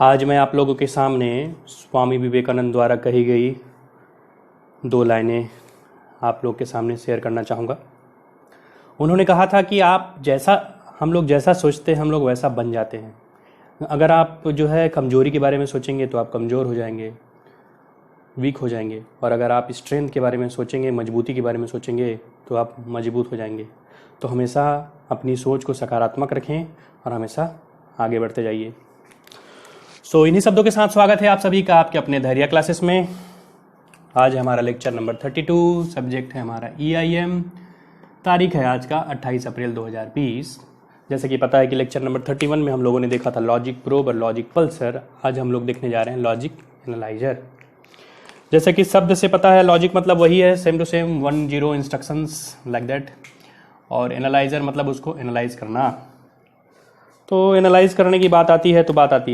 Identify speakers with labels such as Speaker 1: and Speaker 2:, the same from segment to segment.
Speaker 1: आज मैं आप लोगों के सामने स्वामी विवेकानंद द्वारा कही गई 2 लाइनें आप लोग के सामने शेयर करना चाहूँगा। उन्होंने कहा था कि हम लोग जैसा सोचते हैं हम लोग वैसा बन जाते हैं। अगर आप जो है कमज़ोरी के बारे में सोचेंगे तो आप कमज़ोर हो जाएंगे, वीक हो जाएंगे, और अगर आप स्ट्रेंथ के बारे में सोचेंगे, मजबूती के बारे में सोचेंगे तो आप मजबूत हो जाएंगे। तो हमेशा अपनी सोच को सकारात्मक रखें और हमेशा आगे बढ़ते जाइए। इन्हीं शब्दों के साथ स्वागत है आप सभी का आपके अपने धैर्य क्लासेस में। आज हमारा लेक्चर नंबर 32, सब्जेक्ट है हमारा EIM। तारीख है आज का 28 अप्रैल 2020। जैसे कि पता है कि लेक्चर नंबर 31 में हम लोगों ने देखा था लॉजिक प्रोब और लॉजिक पल्सर। आज हम लोग देखने जा रहे हैं लॉजिक एनालाइजर। जैसे कि शब्द से पता है लॉजिक मतलब वही है, same to same 1-0 instructions like that, और एनालाइजर मतलब उसको एनालाइज करना। तो एनालाइज करने की बात आती है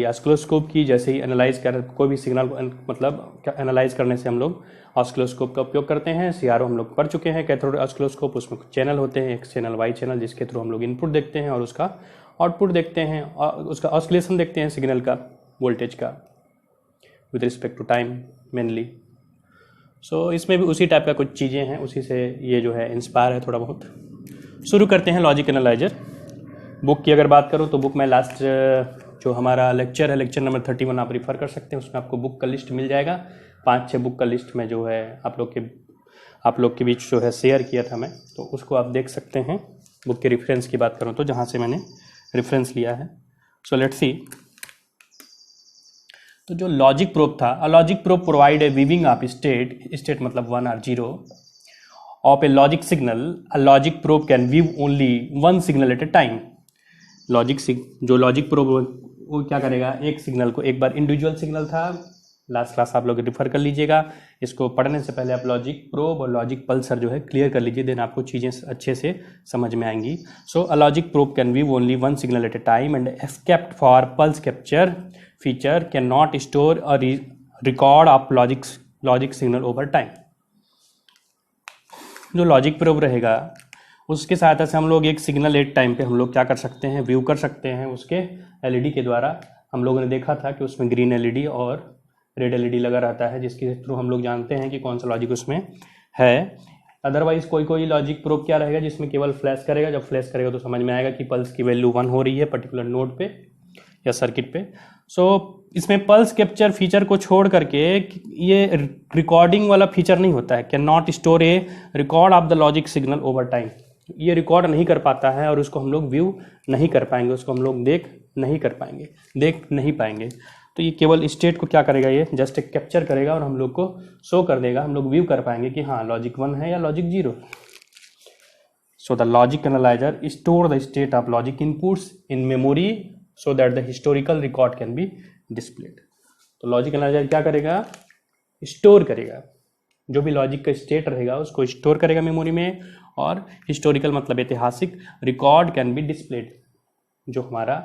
Speaker 1: ऑस्किलोस्कोप की। जैसे ही एनालाइज कर कोई भी सिग्नल मतलब एनालाइज करने से हम लोग ऑस्किलोस्कोप का उपयोग करते हैं। CRO हम लोग पढ़ चुके हैं, कैथोड ऑस्किलोस्कोप। उसमें चैनल होते हैं, X चैनल, Y चैनल, जिसके थ्रू हम लोग इनपुट देखते हैं और उसका आउटपुट देखते हैं, और उसका ऑस्किलेशन देखते हैं सिग्नल का, वोल्टेज का, with respect to time mainly. इसमें भी उसी टाइप का कुछ चीज़ें हैं, उसी से ये जो है इंस्पायर है थोड़ा बहुत। शुरू करते हैं लॉजिक एनालाइजर। बुक की अगर बात करूं तो बुक में लास्ट जो हमारा लेक्चर है, लेक्चर नंबर 31, आप रिफ़र कर सकते हैं। उसमें आपको बुक का लिस्ट मिल जाएगा। 5-6 बुक का लिस्ट में जो है आप लोग के बीच जो है शेयर किया था मैं, तो उसको आप देख सकते हैं। बुक के रेफरेंस की बात करूं तो जहां से मैंने रेफरेंस लिया है। Let's see. तो जो लॉजिक प्रोब था, a logic probe provide a viewing of state मतलब 1 और 0 of a logic signal. A logic probe can view only 1 signal at a time. जो लॉजिक प्रोब वो क्या करेगा, एक सिग्नल को, एक बार इंडिविजुअल सिग्नल था, लास्ट क्लास आप लोग रिफर कर लीजिएगा। इसको पढ़ने से पहले आप लॉजिक प्रोब और लॉजिक पल्सर जो है क्लियर कर लीजिए, देन आपको चीज़ें अच्छे से समझ में आएंगी। A logic probe can view only 1 signal at a time and except for pulse capture feature cannot store or record of logic signal over time. जो लॉजिक प्रोब रहेगा उसके सहायता से हम लोग एक सिग्नल एट टाइम पे हम लोग क्या कर सकते हैं, व्यू कर सकते हैं उसके LED के द्वारा। हम लोगों ने देखा था कि उसमें ग्रीन LED और रेड LED लगा रहता है, जिसके थ्रू हम लोग जानते हैं कि कौन सा लॉजिक उसमें है। अदरवाइज कोई लॉजिक प्रोब क्या रहेगा जिसमें केवल फ्लैश करेगा। जब फ्लैश करेगा तो समझ में आएगा कि पल्स की वैल्यू 1 हो रही है पर्टिकुलर नोड पे या सर्किट पे। इसमें पल्स कैप्चर फीचर को छोड़ करके ये रिकॉर्डिंग वाला फीचर नहीं होता है। Can not store A record of the logic signal over time. ये रिकॉर्ड नहीं कर पाता है और उसको हम लोग व्यू नहीं कर पाएंगे, उसको हम लोग देख नहीं पाएंगे। तो ये केवल स्टेट को क्या करेगा, ये जस्ट एक कैप्चर करेगा और हम लोग को शो कर देगा। हम लोग व्यू कर पाएंगे कि हाँ लॉजिक 1 है या logic 0। The logic analyser store the state of logic inputs in memory so that the historical record can be displayed. तो लॉजिक एनालाइजर क्या करेगा, स्टोर करेगा। जो भी लॉजिक का स्टेट रहेगा उसको स्टोर करेगा मेमोरी में, और हिस्टोरिकल मतलब ऐतिहासिक, रिकॉर्ड कैन बी डिस्प्लेड। जो हमारा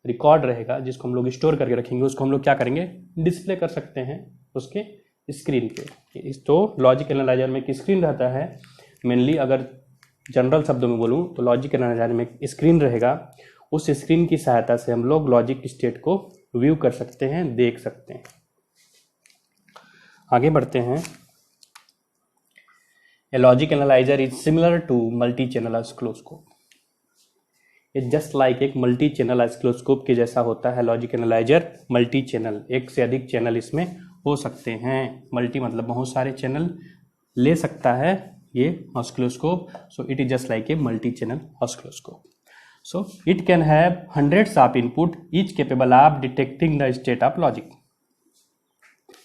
Speaker 1: रिकॉर्ड रहेगा जिसको हम लोग स्टोर करके रखेंगे उसको हम लोग क्या करेंगे, डिस्प्ले कर सकते हैं उसके स्क्रीन पे। तो लॉजिक एनालाइजर में एक स्क्रीन रहता है मेनली। अगर जनरल शब्दों में बोलूँ तो लॉजिक एनालाइजर में एक स्क्रीन रहेगा। उस स्क्रीन की सहायता से हम लोग लॉजिक स्टेट को व्यू कर सकते हैं, देख सकते हैं। आगे बढ़ते हैं। A logic analyzer is similar to multi-channel oscilloscope. ये जस्ट लाइक एक मल्टी चैनल ऑस्किलोस्कोप के जैसा होता है लॉजिक एनालाइजर। मल्टी चैनल, एक से अधिक चैनल इसमें हो सकते हैं। मल्टी मतलब बहुत सारे चैनल ले सकता है ये oscilloscope. It is just like a multi channel oscilloscope. It can have hundreds of input each capable of detecting the state of logic.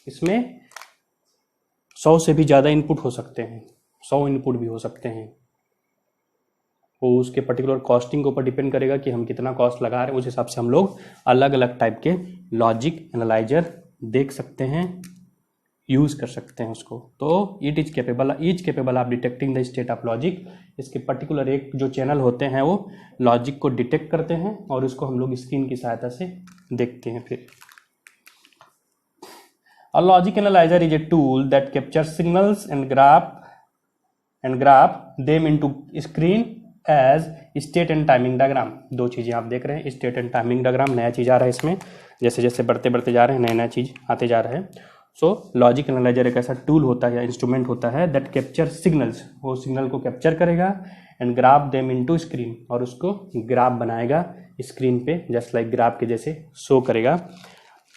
Speaker 1: इसमें 100 से भी ज़्यादा इनपुट हो सकते हैं, 100 इनपुट भी हो सकते हैं। वो उसके पर्टिकुलर कॉस्टिंग के ऊपर डिपेंड करेगा कि हम कितना कॉस्ट लगा रहे हैं। उस हिसाब से हम लोग अलग अलग टाइप के लॉजिक एनालाइजर देख सकते हैं, यूज़ कर सकते हैं उसको। तो each capable of detecting the state of logic. इसके पर्टिकुलर एक जो चैनल होते हैं वो लॉजिक को डिटेक्ट करते हैं और उसको हम लोग स्क्रीन की सहायता से देखते हैं। फिर A logic analyzer is a tool that captures signals and graph them into screen as state and timing diagram. दो चीज़ें आप देख रहे हैं, स्टेट एंड टाइमिंग डायग्राम, नया चीज़ आ रहा है इसमें, जैसे जैसे बढ़ते जा रहे हैं नया चीज़ आते जा रहा है। सो लॉजिक एनालाइजर एक ऐसा टूल होता है या इंस्ट्रूमेंट होता है दैट कैप्चर सिग्नल्स, वो सिग्नल को कैप्चर करेगा and graph them into screen, और उसको ग्राफ बनाएगा स्क्रीन पे, जस्ट लाइक ग्राफ के जैसे शो करेगा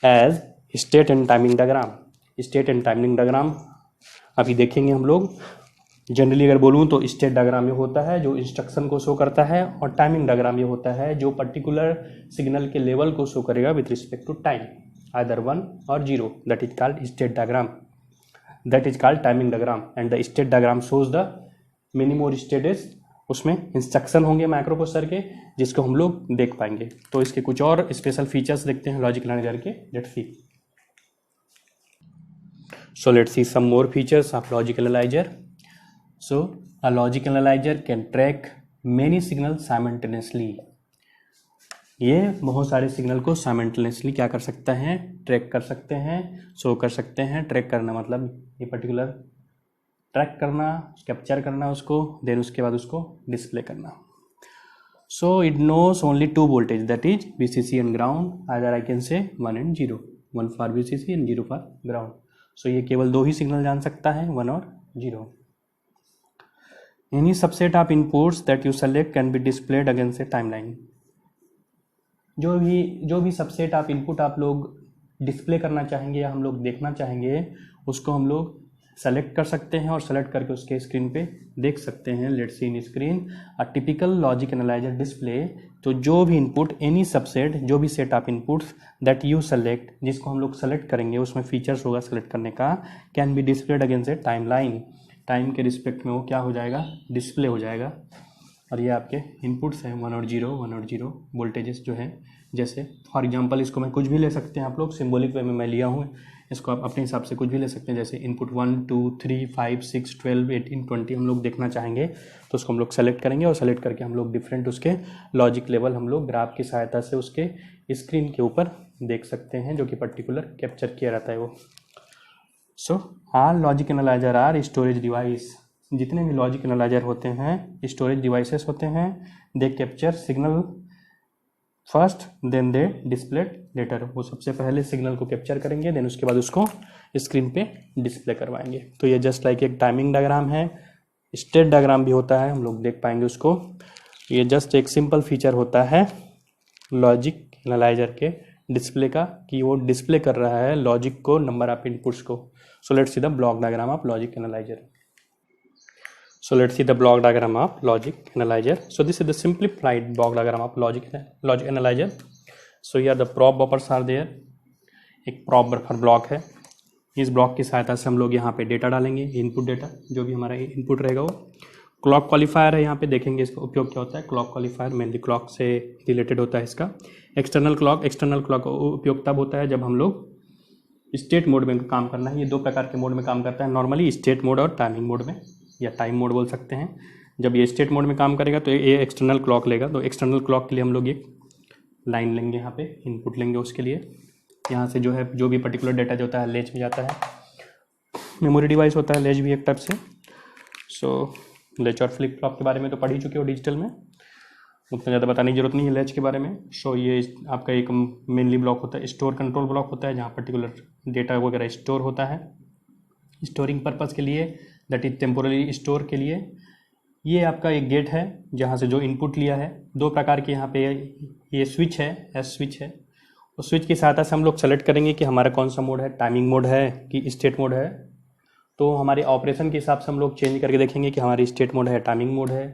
Speaker 1: as state and timing diagram. State and timing diagram अभी देखेंगे हम लोग। जनरली अगर बोलूँ तो स्टेट डायग्राम ये होता है जो इंस्ट्रक्शन को शो करता है, और टाइमिंग डायग्राम ये होता है जो पर्टिकुलर सिग्नल के लेवल को शो करेगा with respect to time, either 1 और 0, that is called state diagram, that is called timing diagram. And the state diagram shows the many more states, उसमें इंस्ट्रक्शन होंगे माइक्रो प्रोसेसर के जिसको हम लोग देख पाएंगे। तो इसके कुछ और स्पेशल फीचर्स देखते हैं लॉजिक एनालाइजर के, let's see. So let's see some more features of logic analyzer. So a logic analyzer can track many signals simultaneously. ये बहुत सारे सिग्नल को साइमल्टेनियसली क्या कर सकते हैं, ट्रैक कर सकते हैं, शो कर सकते हैं। ट्रैक करना मतलब ये पर्टिकुलर ट्रैक करना, कैप्चर करना उसको, देन उसके बाद उसको डिस्प्ले करना। So it knows only 2 voltage, that is VCC and ground, either I can say 1 and 0, 1 for VCC and 0 for ground. So ये केवल 2 ही सिग्नल जान सकता है, 1 और 0। Any subset of inputs that you select can be displayed against A timeline. जो भी subset of input आप लोग डिस्प्ले करना चाहेंगे या हम लोग देखना चाहेंगे, उसको हम लोग सेलेक्ट कर सकते हैं और सेलेक्ट करके उसके स्क्रीन पे देख सकते हैं। Let's see in screen a typical logic analyser display. तो जो भी इनपुट, एनी सबसेट, जो भी set of inputs that you select, जिसको हम लोग सेलेक्ट करेंगे उसमें फीचर्स होगा सेलेक्ट करने का, can be displayed against A timeline. Time के रिस्पेक्ट में वो क्या हो जाएगा, डिस्प्ले हो जाएगा। और ये आपके इनपुट्स हैं 1 और 0 वोल्टेजेस जो है, जैसे फॉर एग्जांपल इसको मैं कुछ भी ले सकते हैं आप लोग, सिंबॉलिक वे में मैं लिया हूँ, इसको आप अपने हिसाब से कुछ भी ले सकते हैं। जैसे इनपुट 1 2 3 5 6 12 18 20 हम लोग देखना चाहेंगे तो उसको हम लोग सेलेक्ट करेंगे, और सेलेक्ट करके हम लोग डिफरेंट उसके लॉजिक लेवल हम लोग ग्राफ की सहायता से उसके स्क्रीन के ऊपर देख सकते हैं, जो कि पर्टिकुलर कैप्चर किया रहता है वो। So all logic analyser are storage device. जितने भी लॉजिक एनालाइजर होते हैं स्टोरेज डिवाइसेस होते हैं। They capture signal first then they displayed later. वो सबसे पहले सिग्नल को कैप्चर करेंगे, देन उसके बाद उसको स्क्रीन पे डिस्प्ले करवाएंगे। तो ये जस्ट लाइक एक टाइमिंग डायग्राम है, स्टेट डायग्राम भी होता है, हम लोग देख पाएंगे उसको। ये जस्ट एक सिंपल फीचर होता है लॉजिक एनालाइजर के डिस्प्ले का, कि वो डिस्प्ले कर रहा है लॉजिक को, नंबर ऑफ इनपुट्स को। सो let's see the block diagram of logic analyser. So let's see the block diagram of logic analyzer. So this is the simplified block diagram of logic analyzer. So here the prop buffers are there. एक prop buffer block है। इस block की सहायता से हम लोग यहाँ पे डेटा डालेंगे, इनपुट डेटा, जो भी हमारा इनपुट रहेगा वो। क्लॉक क्वालिफायर है, यहाँ पे देखेंगे इसका उपयोग क्या होता है। क्लॉक क्वालिफायर मेनली क्लॉक से रिलेटेड होता है इसका। एक्सटर्नल क्लॉक का उपयोग तब होता है जब हम लोग स्टेट मोड में काम करना है। ये 2 प्रकार के मोड में काम करता है नॉर्मली, स्टेट मोड और टाइमिंग मोड में, या टाइम मोड बोल सकते हैं। जब ये स्टेट मोड में काम करेगा तो ये एक्सटर्नल क्लॉक लेगा। तो एक्सटर्नल क्लॉक के लिए हम लोग एक लाइन लेंगे, यहाँ पे इनपुट लेंगे उसके लिए। यहाँ से जो है जो भी पर्टिकुलर डेटा जो होता है लेज में जाता है। मेमोरी डिवाइस होता है लेज भी एक टाइप से। सो लेच और फ्लिप फ्लॉप के बारे में तो पढ़ ही चुके हो डिजिटल में, उतना ज़्यादा बताने की जरूरत नहीं है लेच के बारे में। सो ये आपका एक मेनली ब्लॉक होता है, स्टोर कंट्रोल ब्लॉक होता है, जहाँ पर्टिकुलर डेटा वगैरह स्टोर होता है स्टोरिंग पर्पज़ के लिए, दैट इज टेम्पोररी स्टोर के लिए। ये आपका एक गेट है जहाँ से जो इनपुट लिया है। 2 प्रकार के यहाँ पे ये स्विच है, एस स्विच है। उस स्विच की सहायता से हम लोग सेलेक्ट करेंगे कि हमारा कौन सा मोड है, टाइमिंग मोड है कि स्टेट मोड है। तो हमारे ऑपरेशन के हिसाब से हम लोग चेंज करके देखेंगे कि हमारी स्टेट मोड है, टाइमिंग मोड है।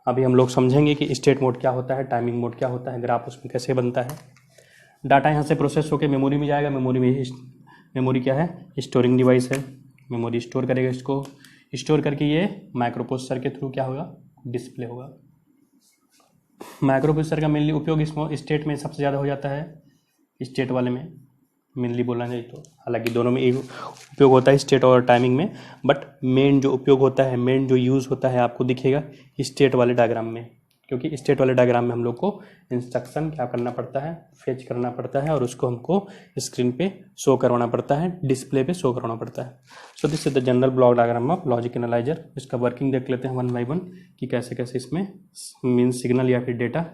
Speaker 1: अभी हम लोग समझेंगे कि स्टेट मोड क्या होता है, टाइमिंग मोड क्या होता है, ग्राफ उसमें कैसे बनता है। डाटा यहाँ से प्रोसेस होकर मेमोरी में जाएगा। मेमोरी क्या है, स्टोरिंग डिवाइस है। मेमोरी स्टोर करेगा, इसको स्टोर करके ये माइक्रो प्रोसेसर के थ्रू क्या होगा, डिस्प्ले होगा। माइक्रो प्रोसेसर का मेनली उपयोग इसमें स्टेट में सबसे ज़्यादा हो जाता है, स्टेट वाले में मेनली बोला जाए तो। हालांकि दोनों में एक उपयोग होता है, स्टेट और टाइमिंग में, बट मेन जो उपयोग होता है, मेन जो यूज़ होता है आपको दिखेगा स्टेट वाले डायग्राम में। क्योंकि स्टेट वाले डायग्राम में हम लोग को इंस्ट्रक्शन क्या करना पड़ता है, फेच करना पड़ता है और उसको हमको स्क्रीन पे शो करवाना पड़ता है, डिस्प्ले पे शो करवाना पड़ता है। So this is the general block diagram of logic analyser. इसका वर्किंग देख लेते हैं वन बाय वन कि कैसे कैसे इसमें मीन सिग्नल या फिर डेटा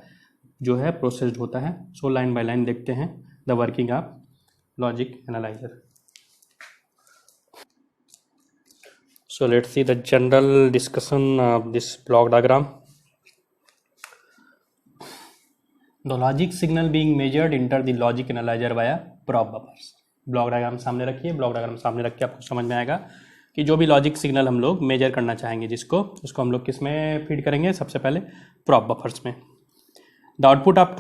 Speaker 1: जो है प्रोसेस्ड होता है। सो लाइन बाय लाइन देखते हैं the working of logic analyser. So let's see the general discussion of this block diagram. The logic signal being measured enter the logic analyzer via prop buffers. Block diagram सामने रखिए, block diagram सामने रख के आपको समझ में आएगा कि जो भी लॉजिक सिग्नल हम लोग मेजर करना चाहेंगे जिसको, उसको हम लोग किस में फीड करेंगे, सबसे पहले प्रॉप बफर्स में। The output of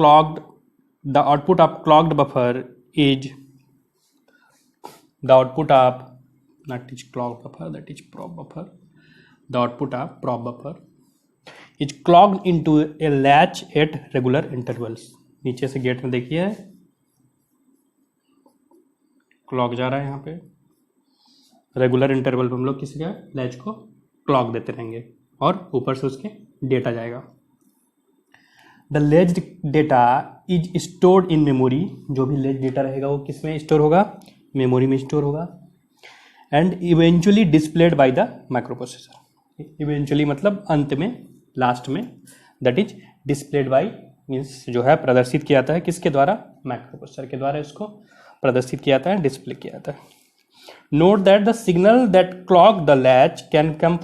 Speaker 1: clogged buffer is the output of that is clock buffer, that is prop buffer. The output of prop buffer is clocked into a latch at regular intervals. नीचे से gate में देखिए clock जा रहा है, यहाँ पे regular interval पे हम लोग किसी का लैच को क्लॉक देते रहेंगे और ऊपर से उसके डेटा जाएगा। The latched data is stored in memory. जो भी लेज डेटा रहेगा वो किस में स्टोर होगा, मेमोरी में स्टोर होगा। And eventually displayed by the microprocessor. Eventually मतलब अंत में, लास्ट में, that is displayed bye means जो है प्रदर्शित किया जाता है किसके द्वारा, माइक्रोप्रोसेसर के द्वारा इसको प्रदर्शित किया जाता है, डिस्प्ले किया जाता है। Note that the signal that clock the latch can come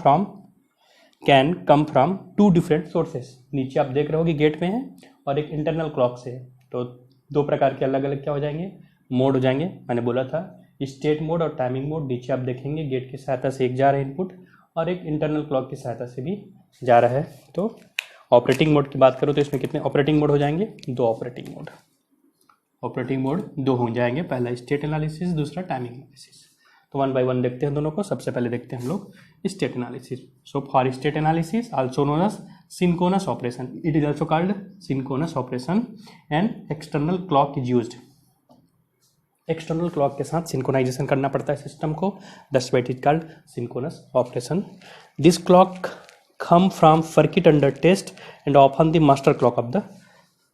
Speaker 1: from two different sources. नीचे आप देख रहे हो कि गेट में है और एक इंटरनल क्लॉक से है, तो दो प्रकार के अलग अलग क्या हो जाएंगे, मोड हो जाएंगे। मैंने बोला था स्टेट मोड और टाइमिंग मोड। नीचे आप देखेंगे गेट की सहायता से एक जा रहा है इनपुट और एक इंटरनल क्लॉक की सहायता से भी जा रहा है। तो ऑपरेटिंग मोड की बात करो तो इसमें कितने ऑपरेटिंग मोड हो जाएंगे, दो ऑपरेटिंग मोड दो हो जाएंगे, पहला स्टेट एनालिसिस, दूसरा टाइमिंग एनालिसिस। तो वन बाय वन देखते हैं दोनों को। सबसे पहले देखते हैं हम लोग state analysis. So for state analysis also known as synchronous operation, it is also called synchronous operation and external clock is used. External clock के साथ सिंक्रोनाइजेशन करना पड़ता है सिस्टम को, that's why it is called synchronous operation. This clock come from circuit under test and often the master clock of the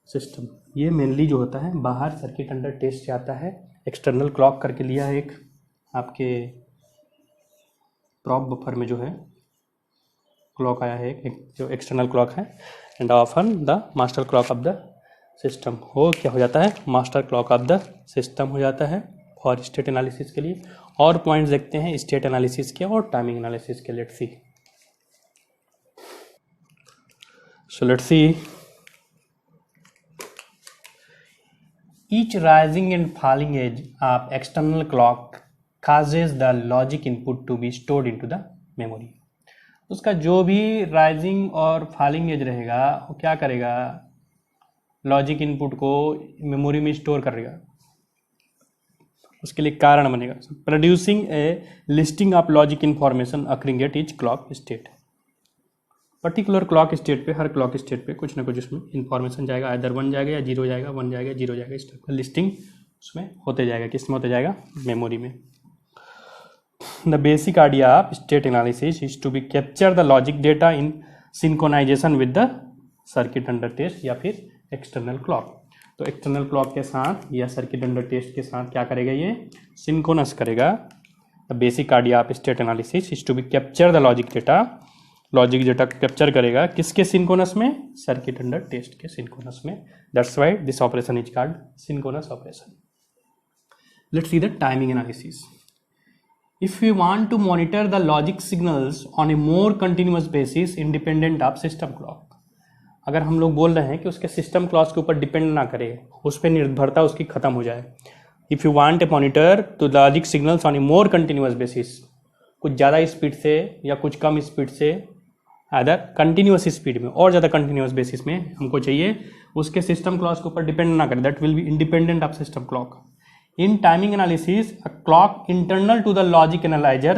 Speaker 1: system. ये mainly जो होता है बाहर सर्किट अंडर टेस्ट से आता है, एक्सटर्नल क्लॉक करके लिया है एक आपके प्रॉप बफर में जो है क्लॉक आया है एक जो एक्सटर्नल क्लॉक है, and often the master clock of the system. हो क्या हो जाता है, master clock of the system हो जाता है फॉर स्टेट एनालिसिस के लिए। और पॉइंट्स देखते हैं स्टेट एनालिसिस के और टाइमिंग एनालिसिस के। Let's see, so let's see each rising and falling edge of external clock causes the logic input to be stored into the memory। उसका जो भी राइजिंग और फॉलिंग एज रहेगा वो क्या करेगा, लॉजिक इनपुट को मेमोरी में स्टोर करेगा, उसके लिए कारण बनेगा। Producing A listing of logic information occurring at each clock state. Particular clock state पे, हर क्लॉक स्टेट पे कुछ ना कुछ उसमें इंफॉर्मेशन जाएगा, इधर 1 जाएगा या 0 जाएगा, 1 जाएगा 0 जाएगा, इस टाइप का लिस्टिंग उसमें होते जाएगा। किस में होते जाएगा, मेमोरी में। The basic idea of state analysis is to be capture the logic data in synchronization with the circuit under test या फिर external clock। तो external clock के साथ या circuit under test के साथ क्या करेगा, ये synchronous करेगा। The basic idea of state analysis is to be capture the logic data। Logic data capture करेगा किसके synchronous में, circuit under test के synchronous में। That's why this operation is called synchronous operation। Let's see the timing analysis। If we want to monitor the logic signals on a more continuous basis independent of system clock, अगर हम लोग बोल रहे हैं कि उसके system clock के ऊपर डिपेंड ना करे, उस पर निर्भरता उसकी खत्म हो जाए। If you want a monitor to logic signals on a more continuous basis, कुछ ज़्यादा स्पीड से या कुछ कम स्पीड से, अदर कंटिन्यूस स्पीड में और ज़्यादा कंटिन्यूस बेसिस में हमको चाहिए, उसके सिस्टम क्लॉक के ऊपर डिपेंड ना करे, that will be independent of system clock. In timing analysis, a clock internal to the logic analyzer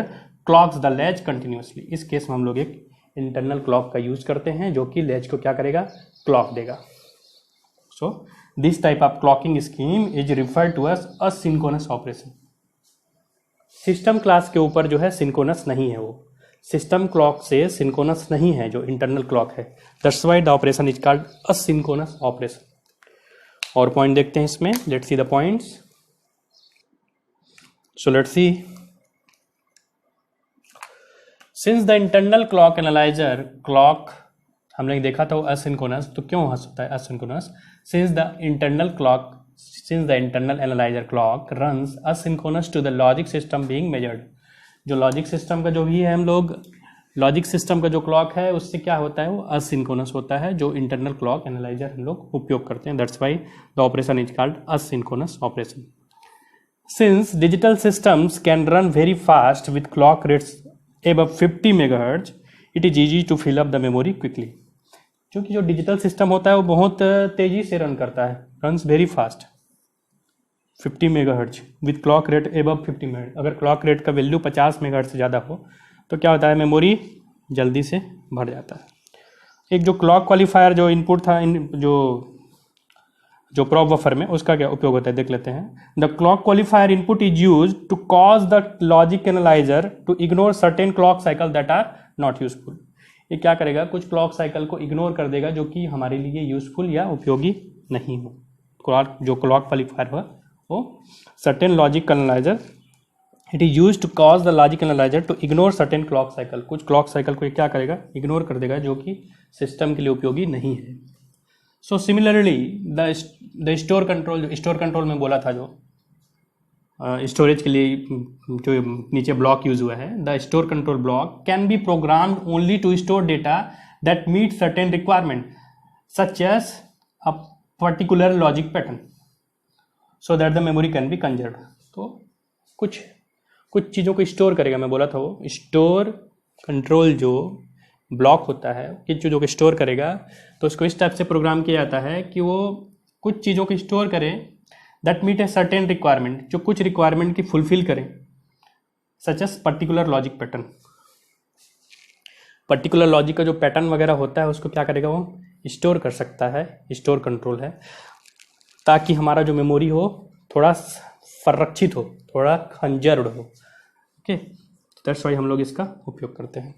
Speaker 1: clocks the latch continuously। इस केस में हम लोग एक इंटरनल क्लॉक का यूज करते हैं जो कि लैच को क्या करेगा, क्लॉक देगा। So this type of clocking scheme is referred to as asynchronous operation. System class के ऊपर जो है सिंक्रोनस नहीं है, वो सिस्टम क्लॉक से सिंक्रोनस नहीं है, जो इंटरनल क्लॉक है। That's why the operation is called asynchronous operation. और पॉइंट देखते हैं इसमें, let's see the points. So let's see, since the internal clock analyser clock हमने देखा था वो असिंक्रोनस, तो क्यों होता है asynchronous? Since the internal analyser clock runs asynchronous to the logic system being measured. जो लॉजिक सिस्टम का जो भी है, हम लोग लॉजिक सिस्टम का जो क्लॉक है उससे क्या होता है, वो असिंक्रोनस होता है, जो इंटरनल क्लॉक एनालाइजर हम लोग उपयोग करते हैं। That's why the operation is called asynchronous operation. Since digital systems can run very fast with clock rates above 50 megahertz, it is easy to fill up the memory quickly. क्योंकि जो digital system होता है वो बहुत तेजी से run करता है, runs very fast 50 megahertz with clock rate above 50 megahertz. अगर क्लॉक रेट का वैल्यू 50 मेगाहर्ट्ज से ज़्यादा हो तो क्या होता है, मेमोरी जल्दी से भर जाता है। एक जो क्लॉक क्वालिफायर जो इनपुट था, जो प्रॉप बफर में, उसका क्या उपयोग होता है देख लेते हैं। The clock qualifier input is use to cause the logic analyser to ignore certain clock cycle that are not useful. ये क्या करेगा, कुछ क्लॉक साइकिल को इग्नोर कर देगा जो कि हमारे लिए यूजफुल या उपयोगी नहीं हो। जो क्लॉक क्वालिफायर हो वो certain logic analyser, it is use to cause the logic analyser to ignore certain clock cycle. कुछ क्लॉक साइकिल को क्या करेगा, इग्नोर कर देगा, जो कि सिस्टम के लिए उपयोगी नहीं है। So similarly the store control, जो स्टोर कंट्रोल में बोला था, जो स्टोरेज के लिए जो नीचे ब्लॉक यूज हुआ है, the store control block can be programmed only to store data that meet certain requirement such as a particular logic pattern so that the memory can be conserved. तो कुछ चीज़ों को स्टोर करेगा, मैं बोला था वो स्टोर कंट्रोल जो ब्लॉक होता है, किन चीज़ों को स्टोर करेगा, तो उसको इस टाइप से प्रोग्राम किया जाता है कि वो कुछ चीज़ों को स्टोर करें that meet a certain requirement, जो कुछ रिक्वायरमेंट की फुलफिल करें, such as particular logic pattern. Particular logic का जो पैटर्न वगैरह होता है उसको क्या करेगा, वो स्टोर कर सकता है, स्टोर कंट्रोल है, ताकि हमारा जो मेमोरी हो थोड़ा संरक्षित हो, थोड़ा कंजर्व्ड हो। ओके, दैट्स व्हाई हम लोग इसका उपयोग करते हैं।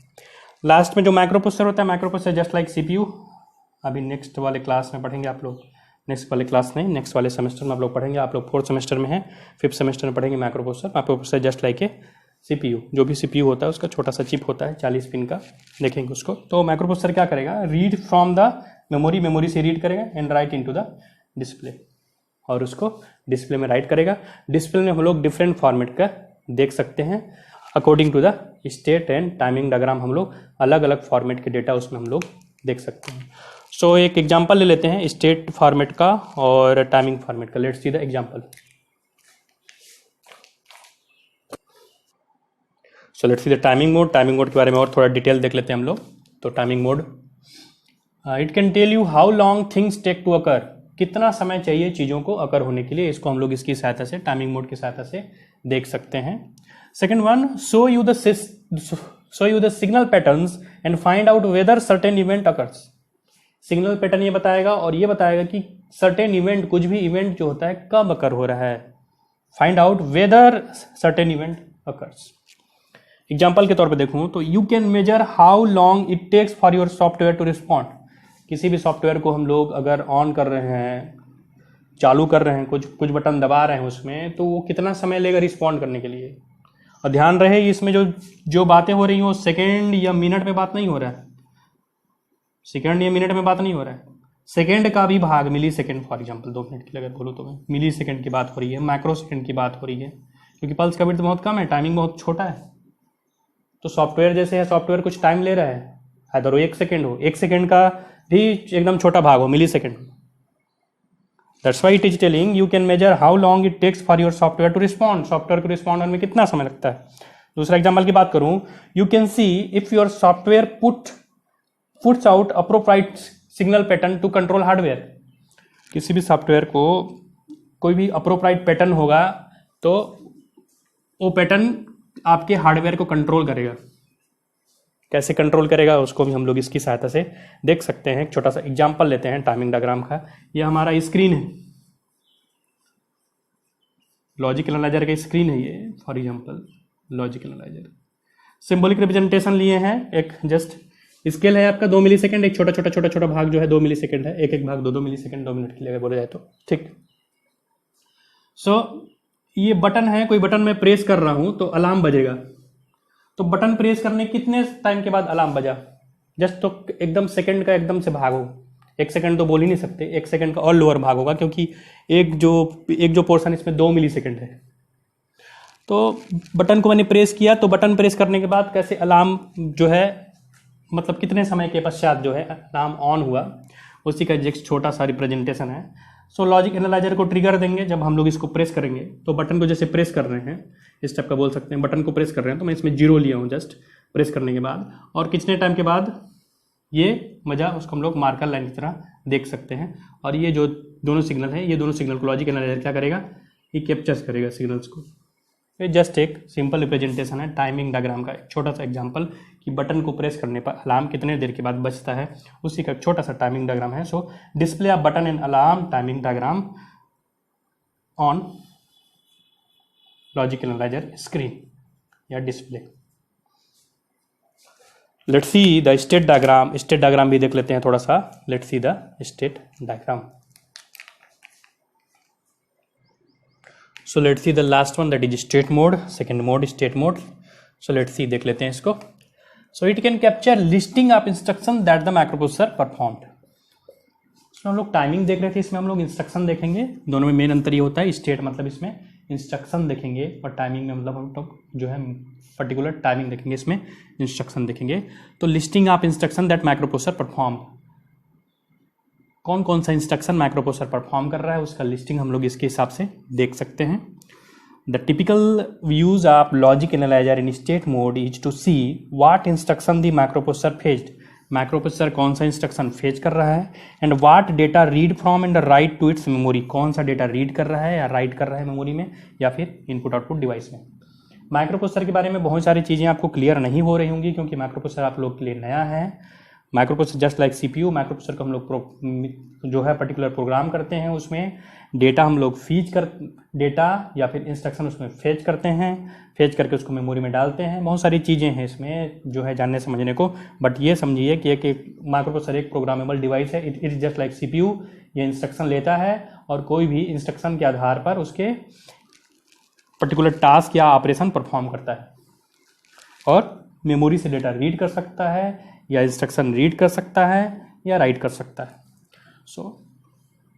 Speaker 1: लास्ट में जो माइक्रो प्रोसेसर होता है, micro processor just like CPU, अभी नेक्स्ट वाले क्लास में पढ़ेंगे आप लोग, नेक्स्ट वाले सेमेस्टर में आप लोग पढ़ेंगे। आप लोग 4th सेमेस्टर में है, 5th सेमेस्टर में पढ़ेंगे micro processor just like a CPU. जो भी सीपीयू होता है उसका छोटा सा चिप होता है 40 पिन का, देखेंगे उसको। तो माइक्रो प्रोसेसर क्या करेगा, रीड फ्रॉम द मेमोरी से रीड करेगा and right into the display, और उसको डिस्प्ले में राइट करेगा। डिस्प्ले में हम लोग डिफरेंट फॉर्मेट का देख सकते हैं, according to the state and timing diagram हम लोग अलग अलग फॉर्मेट के डेटा उसमें हम लोग देख सकते हैं। सो एक एग्जांपल ले लेते हैं स्टेट फॉर्मेट का और टाइमिंग फॉर्मेट का। Let's see the example. So let's see the timing mode के बारे में और थोड़ा डिटेल देख लेते हैं हम लोग। तो timing mode, it can tell you how long things take to occur, कितना समय चाहिए चीज़ों को अकर होने के लिए। इसको हम लोग इसकी सहायता से, टाइमिंग मोड की सहायता से देख सकते हैं। Second one, show you the signal patterns and find out whether certain event occurs. Signal pattern ये बताएगा और ये बताएगा कि सर्टेन इवेंट, कुछ भी इवेंट जो होता है कब अकर हो रहा है। Find out whether certain event occurs. Example के तौर पे देखूं तो you can measure how long it takes for your software to respond. किसी भी सॉफ्टवेयर को हम लोग अगर ऑन कर रहे हैं, चालू कर रहे हैं, कुछ बटन दबा रहे हैं उसमें, तो वो कितना समय लेगा रिस्पॉन्ड करने के लिए। और ध्यान रहे इसमें जो बातें हो रही हैं वो सेकेंड या मिनट में बात नहीं हो रहा है, सेकेंड या मिनट में बात नहीं हो रहा है, सेकेंड का भी भाग मिली सेकेंड। फॉर एग्जाम्पल 2 मिनट की अगर बोलूँ तो मैं मिली सेकेंड की बात हो रही है, माइक्रो सेकेंड की बात हो रही है, क्योंकि पल्स का विड्थ बहुत कम है, टाइमिंग बहुत छोटा है। तो सॉफ्टवेयर जैसे है, सॉफ्टवेयर कुछ टाइम ले रहा है, अगर वो 1 सेकेंड हो, 1 सेकेंड का भी एकदम छोटा भाग हो, millisecond. That's why it is telling you can measure how long it takes for your software to respond. Software को रिस्पॉन्ड होने में कितना समय लगता है। दूसरा एग्जाम्पल की बात करूं, you can see if your software puts out appropriate signal pattern to control hardware. किसी भी सॉफ्टवेयर को कोई भी अप्रोप्राइट पैटर्न होगा तो वो पैटर्न आपके हार्डवेयर को कंट्रोल करेगा। कैसे कंट्रोल करेगा उसको भी हम लोग इसकी सहायता से देख सकते हैं। एक छोटा सा एग्जांपल लेते हैं टाइमिंग डायग्राम का। ये हमारा स्क्रीन है, लॉजिक एनालाइजर का स्क्रीन है ये, for example logic analyser. Symbolic representation लिए हैं, एक जस्ट स्केल है आपका 2 मिली सेकेंड, एक छोटा छोटा छोटा छोटा भाग जो है 2 मिली सेकेंड है, एक एक भाग 2 मिली सेकेंड 2 मिनट के लिए बोला जाए तो, ठीक। सो ये बटन है, कोई बटन मैं प्रेस कर रहा हूं तो अलार्म बजेगा। तो बटन प्रेस करने कितने टाइम के बाद अलार्म बजा, जस्ट तो एकदम सेकंड का एकदम से भाग हो, 1 सेकंड तो बोल ही नहीं सकते, 1 सेकंड का और लोअर भाग होगा, क्योंकि एक जो पोर्शन इसमें 2 मिली सेकेंड है। तो बटन को मैंने प्रेस किया, तो बटन प्रेस करने के बाद कैसे अलार्म जो है, मतलब कितने समय के पश्चात जो है अलार्म ऑन हुआ, उसी का एक छोटा सा रिप्रेजेंटेशन है। सो लॉजिक एनालाइजर को ट्रिगर देंगे जब हम लोग इसको प्रेस करेंगे। तो बटन को जैसे प्रेस कर रहे हैं, इस टाइप का बोल सकते हैं, बटन को प्रेस कर रहे हैं, तो मैं इसमें 0 लिया हूँ जस्ट प्रेस करने के बाद, और कितने टाइम के बाद ये बजा उसको हम लोग मार्कर लाइन की तरह देख सकते हैं। और ये जो दोनों सिग्नल है, ये दोनों सिग्नल को लॉजिक एनालाइजर क्या करेगा, ये कैप्चर्स करेगा सिग्नल्स को। ये जस्ट एक सिंपल रिप्रेजेंटेशन है टाइमिंग डायग्राम का, एक छोटा सा एग्जांपल कि बटन को प्रेस करने पर अलार्म कितने देर के बाद बजता है, उसी का छोटा सा टाइमिंग डायग्राम है। So display of button and alarm timing diagram on logic analyser screen या display. Let's see the state diagram, state diagram भी देख लेते हैं थोड़ा सा। Let's see the state diagram. So let's see the last one, that is state mode, second mode state mode. So let's see, देख लेते हैं इसको। So it can capture listing of instruction that the microprocessor performed. So हम लोग timing देख रहे थे, इसमें हम लोग इंस्ट्रक्शन देखेंगे। दोनों में मेन अंतर ये होता है, स्टेट मतलब इसमें इंस्ट्रक्शन देखेंगे और टाइमिंग में मतलब हम लोग जो है पर्टिकुलर टाइमिंग देखेंगे, इसमें इंस्ट्रक्शन देखेंगे। तो listing of instruction that microprocessor perform, कौन कौन सा इंस्ट्रक्शन माइक्रोप्रोसेसर परफॉर्म कर रहा है उसका लिस्टिंग हम लोग इसके हिसाब से देख सकते हैं। The typical views of logic analyser in state mode is to see what instruction the microprocessor fetched, microprocessor कौन सा इंस्ट्रक्शन फेच कर रहा है, and what data read from and write to its memory, कौन सा डेटा रीड कर रहा है या राइट कर रहा है मेमोरी में या फिर इनपुट आउटपुट डिवाइस में। माइक्रोप्रोसेसर के बारे में बहुत सारी चीज़ें आपको क्लियर नहीं हो रही होंगी, क्योंकि माइक्रोप्रोसेसर आप लोग के लिए नया है। Microprocessor just like CPU, microprocessor को हम लोग जो है पर्टिकुलर प्रोग्राम करते हैं, उसमें डेटा हम लोग डेटा या फिर इंस्ट्रक्शन उसमें फेच करते हैं, फेच करके उसको मेमोरी में डालते हैं। बहुत सारी चीज़ें हैं इसमें जो है जानने समझने को, बट ये समझिए कि एक माइक्रोप्रोसेसर एक प्रोग्रामेबल डिवाइस है। It is just like CPU, ये इंस्ट्रक्शन लेता है और कोई भी इंस्ट्रक्शन के आधार पर उसके पर्टिकुलर टास्क या ऑपरेशन परफॉर्म करता है, और मेमोरी से डेटा रीड कर सकता है या इंस्ट्रक्शन रीड कर सकता है या राइट कर सकता है। So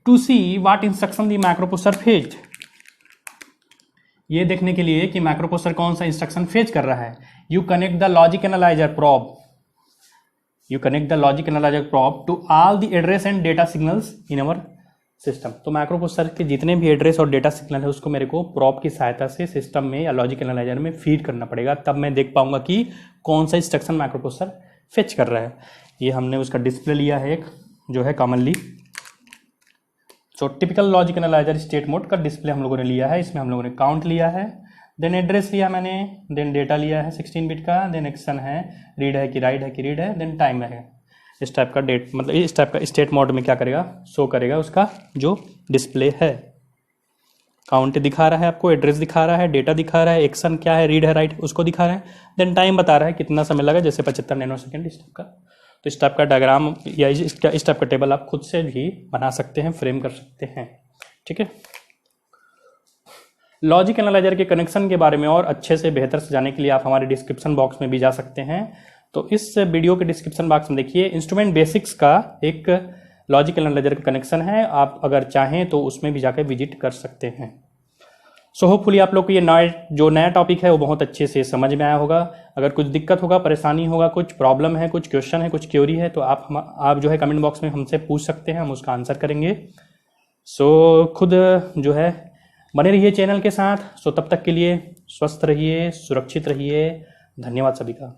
Speaker 1: to see what instruction the microprocessor fetched, ये देखने के लिए कि माइक्रोप्रोसेसर कौन सा इंस्ट्रक्शन फेच कर रहा है, you connect the logic analyser probe, you connect the logic analyser probe to all the address and data signals in our system. तो माइक्रोप्रोसेसर के जितने भी एड्रेस और डेटा सिग्नल है उसको मेरे को प्रोब की सहायता से सिस्टम में या लॉजिक एनालाइजर में फीड करना पड़ेगा, तब मैं देख पाऊंगा कि कौन सा इंस्ट्रक्शन माइक्रोप्रोसेसर फेच कर रहा है। ये हमने उसका डिस्प्ले लिया है एक जो है commonly. So typical logic analyser state mode का डिस्प्ले हम लोगों ने लिया है, इसमें हम लोगों ने काउंट लिया है, देन एड्रेस लिया मैंने, देन डेटा लिया है 16 बिट का, देन एक्शन है, रीड है कि राइट है कि रीड है, देन टाइम है। इस टाइप का डेट मतलब इस टाइप का स्टेट मोड में क्या करेगा, शो करेगा उसका जो डिस्प्ले है। काउंट दिखा रहा है आपको, एड्रेस दिखा रहा है, डेटा दिखा रहा है, एक्शन क्या है, रीड है राइट उसको दिखा रहा है, देन टाइम बता रहा है कितना समय लगा, जैसे 75 नैनोसेकंड इस टाइप का। तो इस टाइप का डायग्राम या इस टाइप का टेबल आप खुद से भी बना सकते हैं, फ्रेम कर सकते हैं। ठीक है। लॉजिक एनालाइजर के कनेक्शन के बारे में और अच्छे से बेहतर से जानने के लिए आप हमारे डिस्क्रिप्शन बॉक्स में भी जा सकते हैं। तो इस वीडियो के डिस्क्रिप्शन बॉक्स में देखिए इंस्ट्रूमेंट बेसिक्स का एक लॉजिक एनालाइजर का कनेक्शन है, आप अगर चाहें तो उसमें भी जाकर विजिट कर सकते हैं। सो होपफुली आप लोग को ये नया टॉपिक है वो बहुत अच्छे से समझ में आया होगा। अगर कुछ दिक्कत होगा, परेशानी होगा, कुछ प्रॉब्लम है, कुछ क्वेश्चन है, कुछ क्वेरी है, तो आप जो है कमेंट बॉक्स में हमसे पूछ सकते हैं, हम उसका आंसर करेंगे। सो खुद जो है बने रहिए चैनल के साथ। सो तब तक के लिए स्वस्थ रहिए, सुरक्षित रहिए। धन्यवाद सभी का।